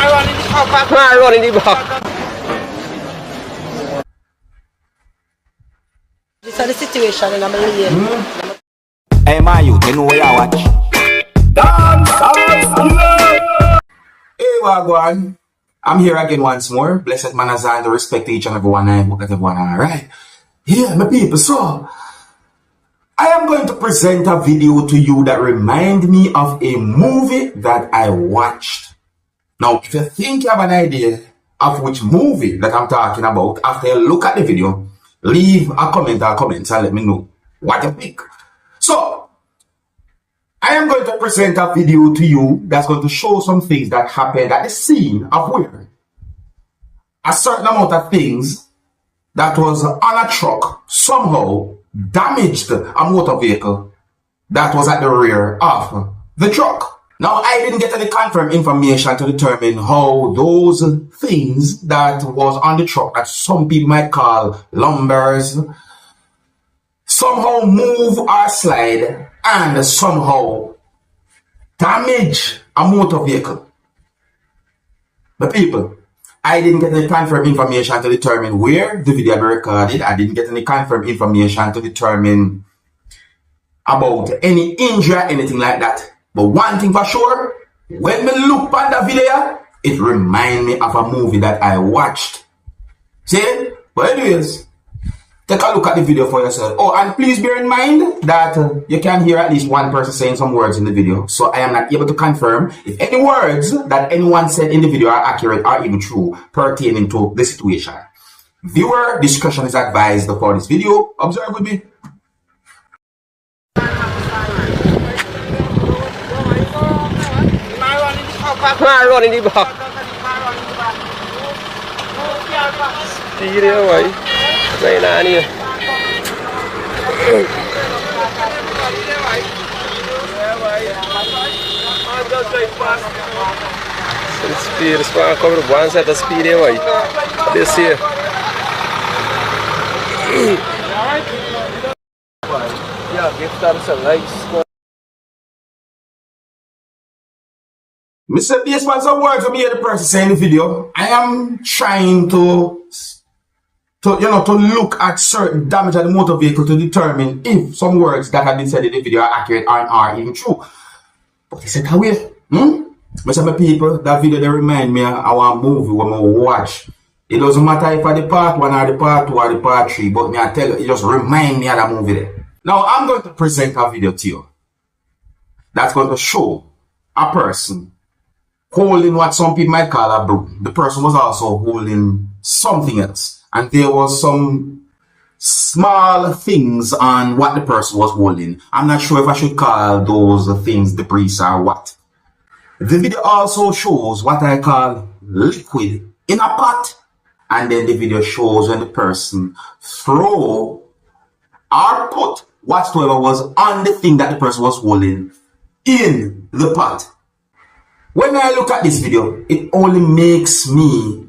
I run in the back. This is the situation in America. Hey, my youth, you know where you watch? Dancehall. Hey, Wagwan. I'm here again once more. Blessed manners and respect to each and everyone. I hope that everyone alright. Yeah, my people, so I am going to present a video to you that reminds me of a movie that I watched. Now, if you think you have an idea of which movie that I'm talking about, after you look at the video, leave a comment or comments and let me know what you think. So, I am going to present a video to you that's going to show some things that happened at the scene of where a certain amount of things that was on a truck somehow damaged a motor vehicle that was at the rear of the truck. Now, I didn't get any confirmed information to determine how those things that was on the truck that some people might call lumbers somehow move or slide and somehow damage a motor vehicle. The people, I didn't get any confirmed information to determine where the video be recorded. I didn't get any confirmed information to determine about any injury or anything like that. But one thing for sure, when me look at the video, it reminds me of a movie that I watched. See? But anyways, take a look at the video for yourself. Oh, and please bear in mind that you can hear at least one person saying some words in the video. So I am not able to confirm if any words that anyone said in the video are accurate or even true pertaining to the situation. Viewer discretion is advised for this video. Observe with me. I run in the back. Speed away. Right on here. Speed, spark cover one set of speed away. This here. Yeah, give that some likes. Mr. Baseman, some words from here the person saying in the video. I am trying to look at certain damage of the motor vehicle to determine if some words that have been said in the video are accurate or are even true. But he said, how way? My people, that video they remind me of our movie when I watch. It doesn't matter if I the part 1 or the part 2 or the part 3, but me I tell you, it just remind me of that movie there. Now I'm going to present a video to you that's going to show a person holding what some people might call a broom. The person was also holding something else. And there was some small things on what the person was holding. I'm not sure if I should call those things debris or what. The video also shows what I call liquid in a pot. And then the video shows when the person throw or put whatsoever was on the thing that the person was holding in the pot. When I look at this video, it only makes me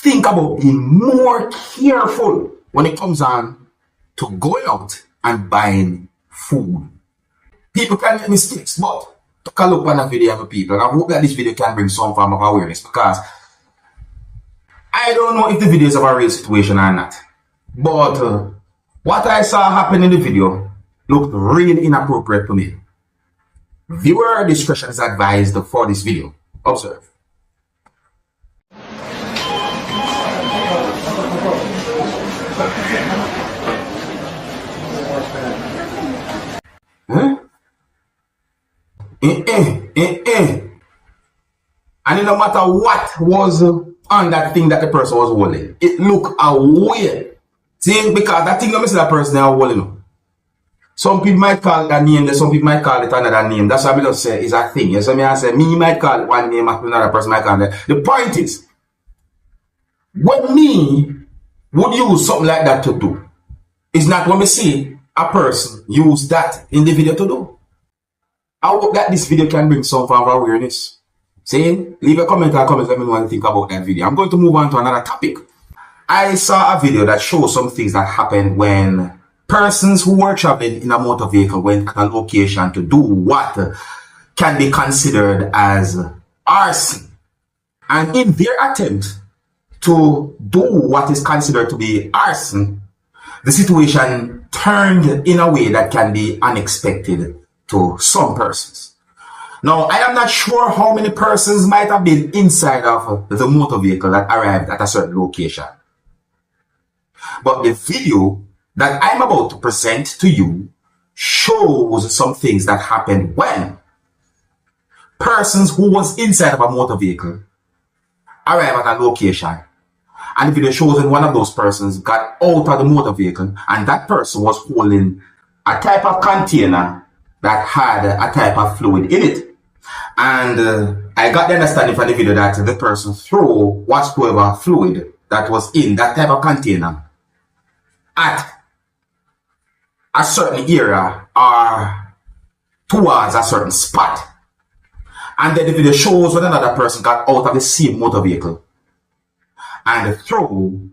think about being more careful when it comes on to going out and buying food. People can make mistakes, but take a look at the video, my people. I hope that this video can bring some form of awareness because I don't know if the video is of a real situation or not. But what I saw happen in the video looked really inappropriate to me. Viewer discretion is advised for this video. Observe. Huh? And no matter what was on that thing that the person was holding, it looked weird. See, because that thing don't miss that person they are holding. Some people might call that name, some people might call it another name. That's what I just say is a thing. You see me, I say, me might call it one name, another person might call it. The point is, what me would use something like that to do is not when we see a person use that in the video to do. I hope that this video can bring some form of awareness. See, leave a comment or comment, let me know what you think about that video. I'm going to move on to another topic. I saw a video that shows some things that happened when persons who were traveling in a motor vehicle went at a location to do what can be considered as arson. And in their attempt to do what is considered to be arson, the situation turned in a way that can be unexpected to some persons. Now, I am not sure how many persons might have been inside of the motor vehicle that arrived at a certain location. But the video that I'm about to present to you shows some things that happened when persons who was inside of a motor vehicle arrived at a location. And the video shows that one of those persons got out of the motor vehicle, and that person was holding a type of container that had a type of fluid in it. And I got the understanding from the video that the person threw whatsoever fluid that was in that type of container at a certain area or towards a certain spot. And then the video shows when another person got out of the same motor vehicle and threw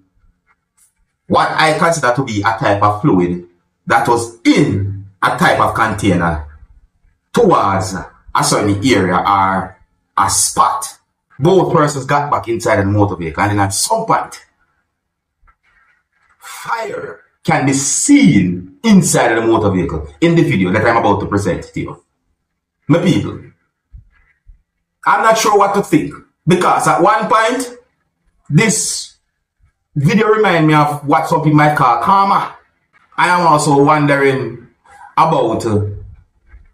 what I consider to be a type of fluid that was in a type of container towards a certain area or a spot. Both persons got back inside the motor vehicle, and then at some point, fire can be seen inside the motor vehicle in the video that I'm about to present to you. My people, I'm not sure what to think, because at one point, this video reminds me of what some people might call karma. I am also wondering about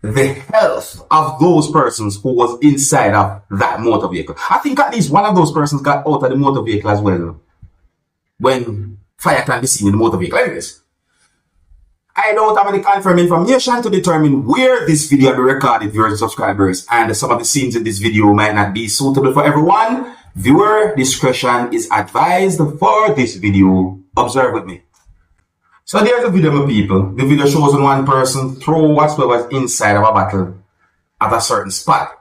the health of those persons who was inside of that motor vehicle. I think at least one of those persons got out of the motor vehicle as well when fire can be seen in the motor vehicle. Anyways, I don't have any confirmed information to determine where this video will be recorded, viewers and subscribers, and some of the scenes in this video might not be suitable for everyone. Viewer discretion is advised for this video. Observe with me. So there's a video, my people. The video shows when one person throw whatsoever inside of a bottle at a certain spot.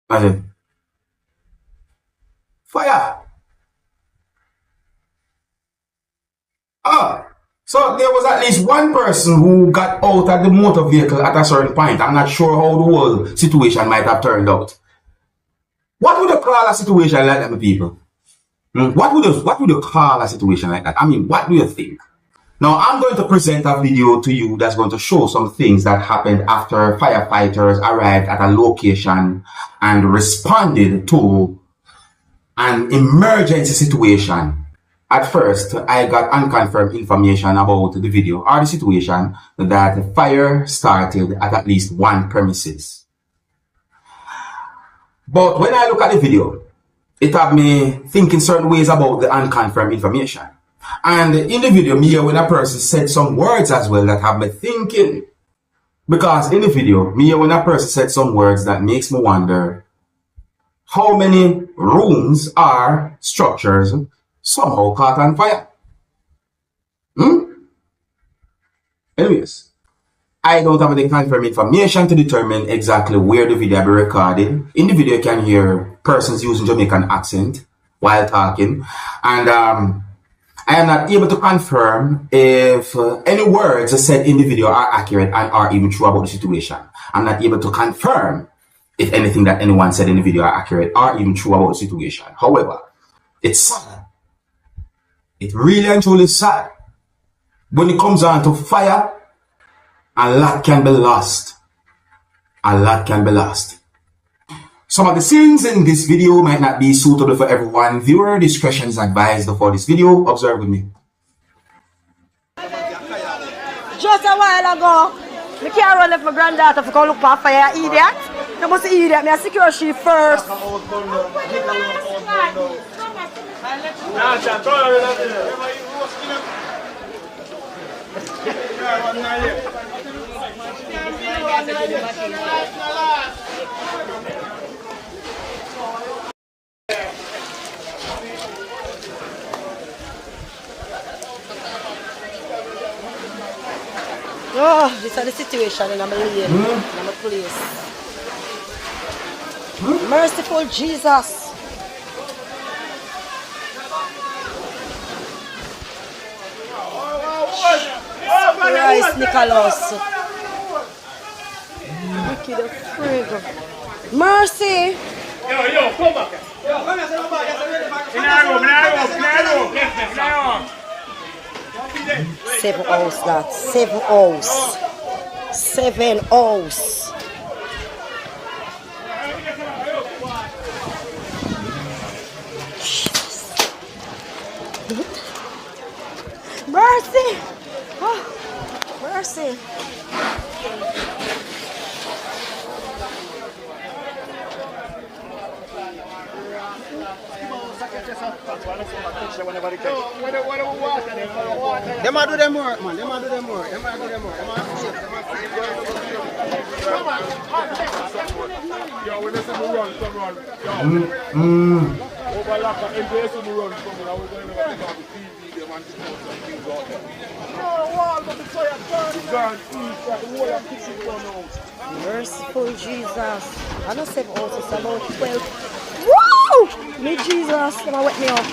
Imagine. Fire. So there was at least one person who got out of the motor vehicle at a certain point. I'm not sure how the whole situation might have turned out. What would you call a situation like that, my people? What would you call a situation like that? I mean, what do you think? Now, I'm going to present a video to you that's going to show some things that happened after firefighters arrived at a location and responded to an emergency situation. At first, I got unconfirmed information about the video or the situation that the fire started at least one premises. But when I look at the video, it had me thinking certain ways about the unconfirmed information. And in the video, me when a person said some words as well that have me thinking. Because in the video, me when a person said some words that makes me wonder how many rooms or structures somehow caught on fire. Anyways, I don't have any confirmed information to determine exactly where the video will be recorded. In the video, you can hear persons using Jamaican accent while talking. And I am not able to confirm if any words said in the video are accurate and are even true about the situation. I'm not able to confirm if anything that anyone said in the video are accurate or even true about the situation. However, it's sad. It really and truly sad. When it comes down to fire, a lot can be lost. A lot can be lost. Some of the scenes in this video might not be suitable for everyone. Viewer discretion is advised for this video. Observe with me. Just a while ago, I can't run left my granddaughter to go look for fire, idiot. You must idiot. I secure she first. Oh, this is the situation in my lane, in my place. Merciful Jesus. Christ, Nicholas. Wicked frig. Mercy. Yo, come back. In our room. 7 hours, that. 7 hours. 7 hours. Mercy! Oh, mercy! Them a do them work, man. Them a do them work. Yo, when they say we run, some run. Yo, overlap and embrace when we run, some run. We're going to go to the TV, them and sports and things out there. No, wall, but the fire burn, east, like the whole of kitchen burn out. Merciful Jesus. I don't say also it's about 12. Woo! Me Jesus, gonna wake me up.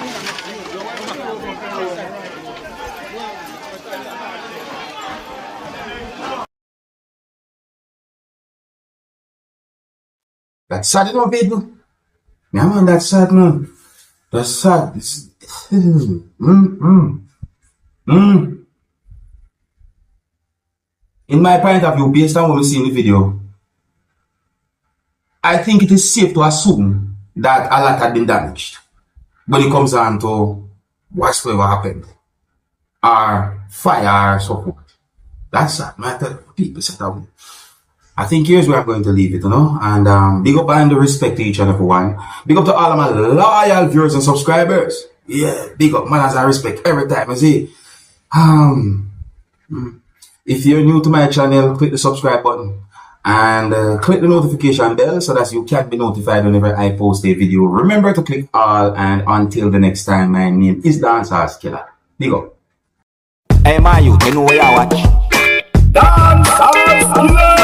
That's sad, you know, people. Yeah, man, that's sad, man. That's sad. In my point of view, based on what we see in the video, I think it is safe to assume that a lot had been damaged when it comes on to whatsoever happened, or fire or so forth. That's sad, man. People sit down. I think here's where I'm going to leave it, you know, and big up and respect to each and every one. Big up to all of my loyal viewers and subscribers. Yeah, big up, man, as I respect every time I see. If you're new to my channel, click the subscribe button and click the notification bell so that you can be notified whenever I post a video. Remember to click all, and until the next time, my name is Dancehall Skilla. Big up. Hey, my youth, you know where I watch. Dancehall Skilla.